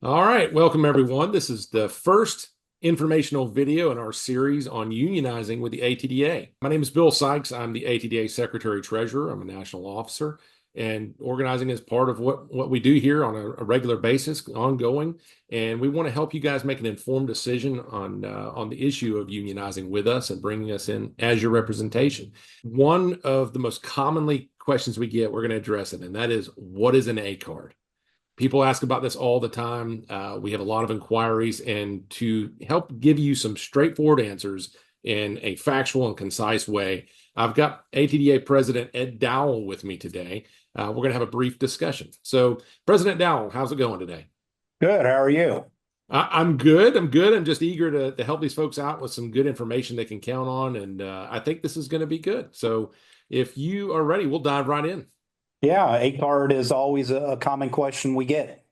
All right, welcome everyone. This is the first informational video in our series on unionizing with the ATDA. My name is Bill Sykes. I'm the ATDA Secretary Treasurer. I'm a national officer, and organizing is part of what we do here on a regular basis, ongoing. And we want to help you guys make an informed decision on the issue of unionizing with us and bringing us in as your representation. One of the most commonly questions we get, we're going to address it, and that is, what is an A card? People ask about this all the time. We have a lot of inquiries, and to help give you some straightforward answers in a factual and concise way, I've got ATDA President Ed Dowell with me today. We're going to have a brief discussion. So, President Dowell, how's it going today? Good. How are you? I'm good. I'm good. I'm just eager to help these folks out with some good information they can count on, and I think this is going to be good. So, if you are ready, we'll dive right in. Yeah, A card is always a common question we get.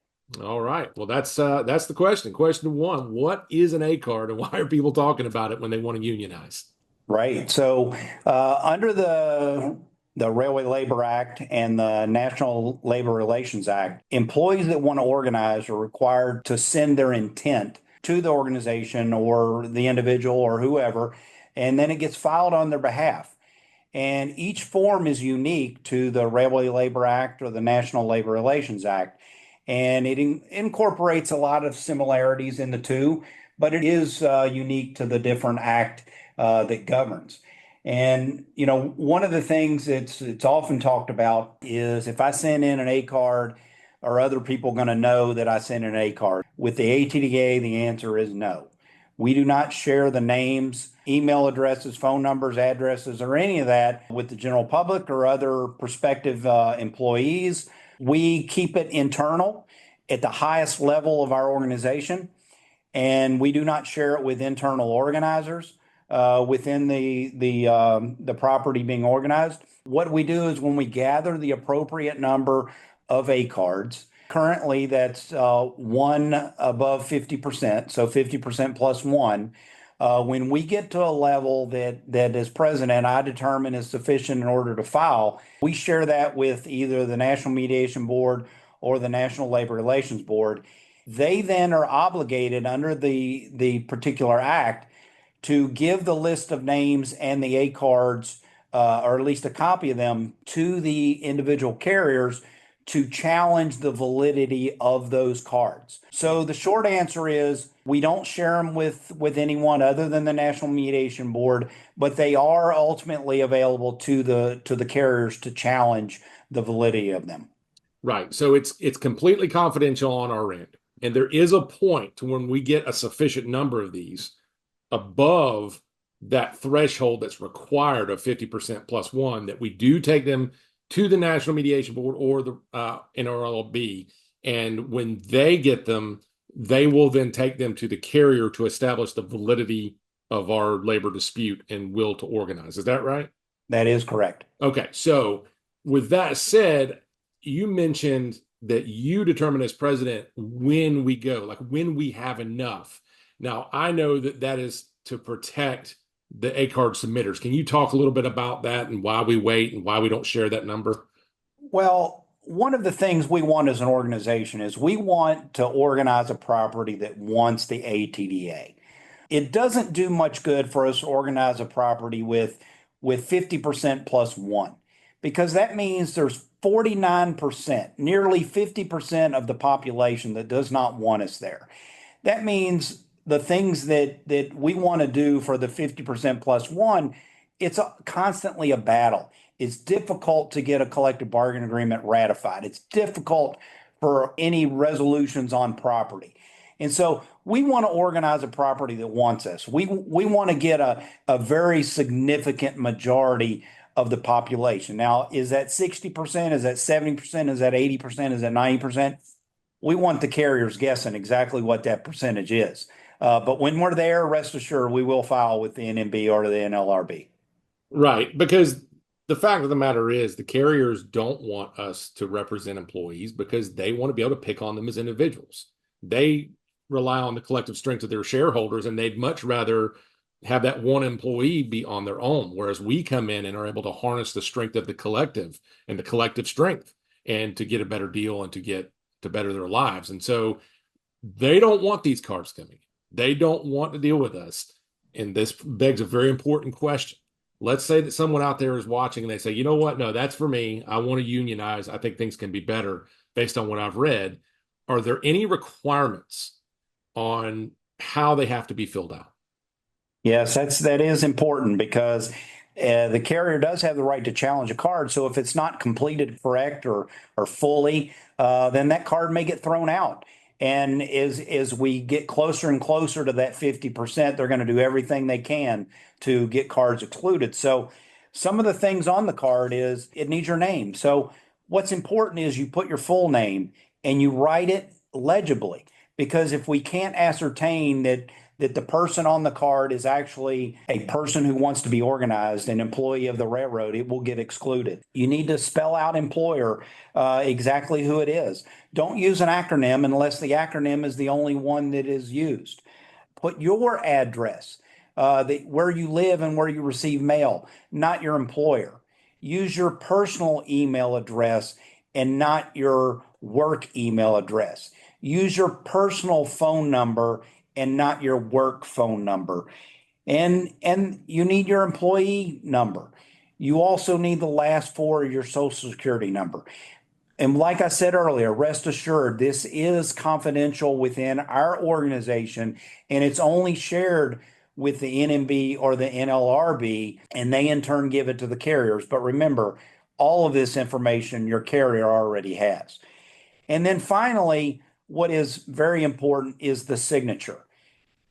All right. Well, that's the question. Question one: what is an A card, and why are people talking about it when they want to unionize? Right. So, under the Railway Labor Act and the National Labor Relations Act, employees that want to organize are required to send their intent to the organization or the individual or whoever, and then it gets filed on their behalf. And each form is unique to the Railway Labor Act or the National Labor Relations Act. And it incorporates a lot of similarities in the two, but it is unique to the different act that governs. And one of the things it's often talked about is if I send in an A card, are other people going to know that I sent an A card? With the ATDA, the answer is no. We do not share the names, email addresses, phone numbers, addresses, or any of that with the general public or other prospective employees. We keep it internal at the highest level of our organization, and we do not share it with internal organizers within the property being organized. What we do is when we gather the appropriate number of A cards, currently that's one above 50%, so 50% plus one. When we get to a level that as president I determine is sufficient in order to file, we share that with either the National Mediation Board or the National Labor Relations Board. They then are obligated under the particular act to give the list of names and the A cards, or at least a copy of them, to the individual carriers to challenge the validity of those cards. So the short answer is we don't share them with anyone other than the National Mediation Board, but they are ultimately available to the carriers to challenge the validity of them. Right. So it's completely confidential on our end, and there is a point to when we get a sufficient number of these above that threshold that's required of 50% plus one, that we do take them to the National Mediation Board or the NRLB. And when they get them, they will then take them to the carrier to establish the validity of our labor dispute and will to organize. Is that right? That is correct. Okay. So with that said, you mentioned that you determine as president when we go, like when we have enough. Now, I know that that is to protect the A card submitters. Can you talk a little bit about that and why we wait and why we don't share that number? Well, one of the things we want as an organization is we want to organize a property that wants the ATDA. It doesn't do much good for us to organize a property with 50% plus one, because that means there's 49%, nearly 50% of the population that does not want us there. That means the things that we want to do for the 50% plus one, it's constantly a battle. It's difficult to get a collective bargaining agreement ratified. It's difficult for any resolutions on property. And so we want to organize a property that wants us. We want to get a very significant majority of the population. Now, is that 60%? Is that 70%? Is that 80%? Is that 90%? We want the carriers guessing exactly what that percentage is. But when we're there, rest assured, we will file with the NMB or the NLRB. Right. Because the fact of the matter is the carriers don't want us to represent employees because they want to be able to pick on them as individuals. They rely on the collective strength of their shareholders, and they'd much rather have that one employee be on their own, whereas we come in and are able to harness the strength of the collective and the collective strength and to get a better deal and to better their lives. And so They don't want these cars coming. They don't want to deal with us. And this begs a very important question. Let's say that someone out there is watching and they say, you know what? No, that's for me. I want to unionize. I think things can be better based on what I've read. Are there any requirements on how they have to be filled out? Yes, that is important because the carrier does have the right to challenge a card. So if it's not completed correct or fully, then that card may get thrown out. And as we get closer and closer to that 50%, they're going to do everything they can to get cards excluded. So some of the things on the card is it needs your name. So what's important is you put your full name and you write it legibly. Because if we can't ascertain that the person on the card is actually a person who wants to be organized, an employee of the railroad, it will get excluded. You need to spell out employer exactly who it is. Don't use an acronym unless the acronym is the only one that is used. Put your address, where you live and where you receive mail, not your employer. Use your personal email address and not your work email address. Use your personal phone number and not your work phone number. And you need your employee number. You also need the last four of your social security number. And like I said earlier, rest assured, this is confidential within our organization, and it's only shared with the NMB or the NLRB, and they in turn give it to the carriers. But remember, all of this information your carrier already has. And then finally, what is very important is the signature.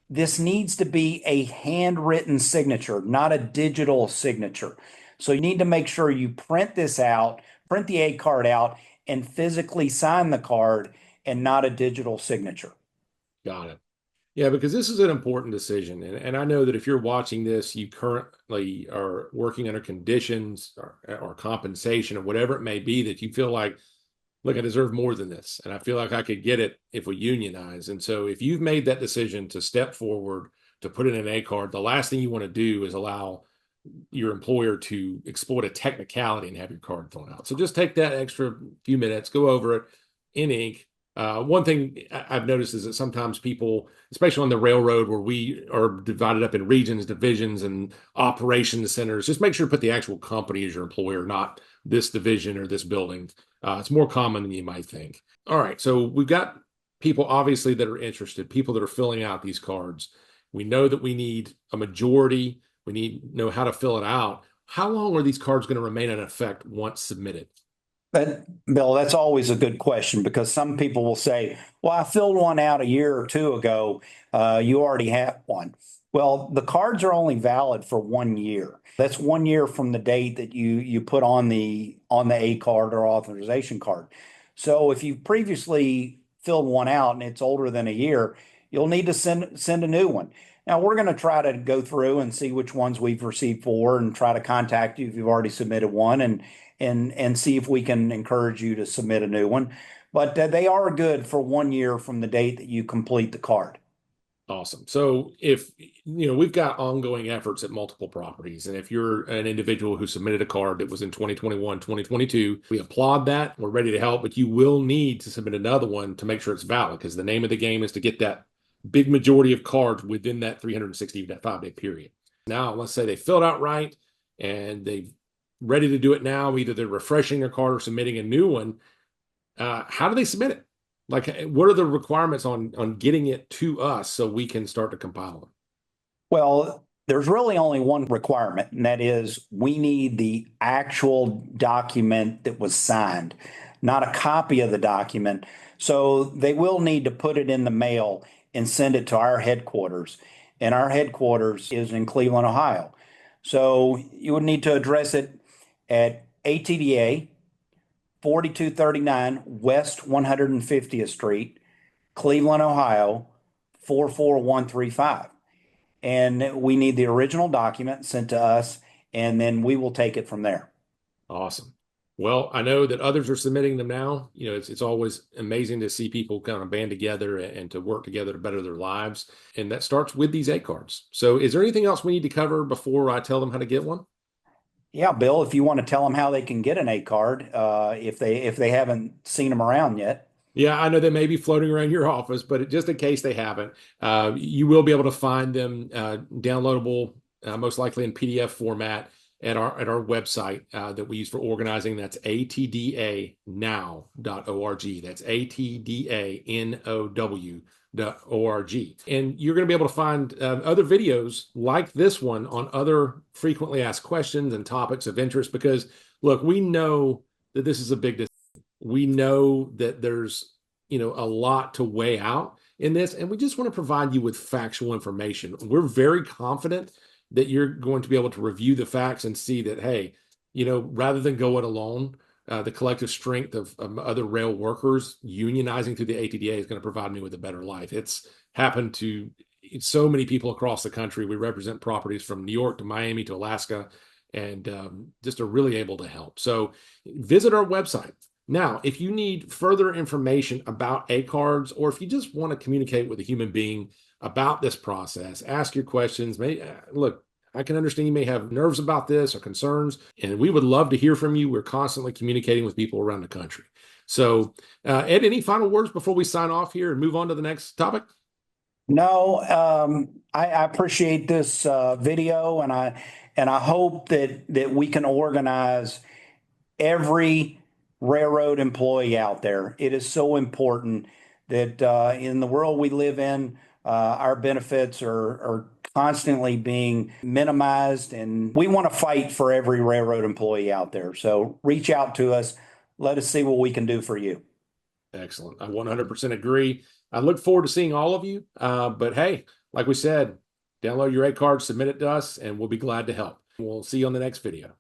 This needs to be a handwritten signature, not a digital signature. So you need to make sure you print this out, print the A card out, and physically sign the card and not a digital signature. Got it. Yeah, because this is an important decision. And I know that if you're watching this, you currently are working under conditions or compensation or whatever it may be that you feel like, look, I deserve more than this. And I feel like I could get it if we unionize. And so if you've made that decision to step forward, to put in an A card, the last thing you want to do is allow your employer to exploit a technicality and have your card thrown out. So just take that extra few minutes, go over it in ink. One thing I've noticed is that sometimes people, especially on the railroad where we are divided up in regions, divisions, and operations centers, just make sure to put the actual company as your employer, not this division or this building. It's more common than you might think. All right, so we've got people obviously that are interested, people that are filling out these cards. We know that we need a majority. We need to know how to fill it out. How long are these cards going to remain in effect once submitted? But Bill, that's always a good question because some people will say, well, I filled one out a year or two ago. You already have one. Well, the cards are only valid for 1 year. That's 1 year from the date that you put on the A card or authorization card. So if you previously filled one out and it's older than a year, you'll need to send a new one. Now we're going to try to go through and see which ones we've received for and try to contact you if you've already submitted one and see if we can encourage you to submit a new one. But they are good for 1 year from the date that you complete the card. Awesome. So if we've got ongoing efforts at multiple properties, and if you're an individual who submitted a card that was in 2021, 2022, we applaud that. We're ready to help, but you will need to submit another one to make sure it's valid because the name of the game is to get that big majority of cards within that 365-day period. Now, let's say they filled out right and they're ready to do it now. Either they're refreshing their card or submitting a new one. How do they submit it? Like, what are the requirements on getting it to us so we can start to compile them? Well, there's really only one requirement, and that is we need the actual document that was signed, not a copy of the document. So they will need to put it in the mail and send it to our headquarters. And our headquarters is in Cleveland, Ohio. So you would need to address it at ATDA 4239 West 150th Street, Cleveland, Ohio 44135. And we need the original document sent to us, and then we will take it from there. Awesome. Well, I know that others are submitting them now. It's always amazing to see people kind of band together and to work together to better their lives. And that starts with these A cards. So is there anything else we need to cover before I tell them how to get one? Yeah, Bill, if you want to tell them how they can get an A card, if they haven't seen them around yet. Yeah, I know they may be floating around your office, but just in case they haven't, you will be able to find them downloadable, most likely in PDF format at our website that we use for organizing. That's atdanow.org. That's atdanow.org. And you're going to be able to find other videos like this one on other frequently asked questions and topics of interest because, look, we know that this is a big decision. We know that there's a lot to weigh out in this, and we just want to provide you with factual information. We're very confident that you're going to be able to review the facts and see that, hey, rather than go it alone, the collective strength of other rail workers unionizing through the ATDA is going to provide me with a better life. It's happened to so many people across the country. We represent properties from New York to Miami to Alaska, and just are really able to help. So visit our website. Now, if you need further information about A cards, or if you just want to communicate with a human being about this process, ask your questions. Look, I can understand you may have nerves about this or concerns, and we would love to hear from you. We're constantly communicating with people around the country. So, Ed, any final words before we sign off here and move on to the next topic? No, I appreciate this video, and I hope that we can organize every railroad employee out there. It is so important that in the world we live in, our benefits are constantly being minimized, and we want to fight for every railroad employee out there. So reach out to us. Let us see what we can do for you. Excellent. I 100% agree. I look forward to seeing all of you. But hey, like we said, download your A card, submit it to us, and we'll be glad to help. We'll see you on the next video.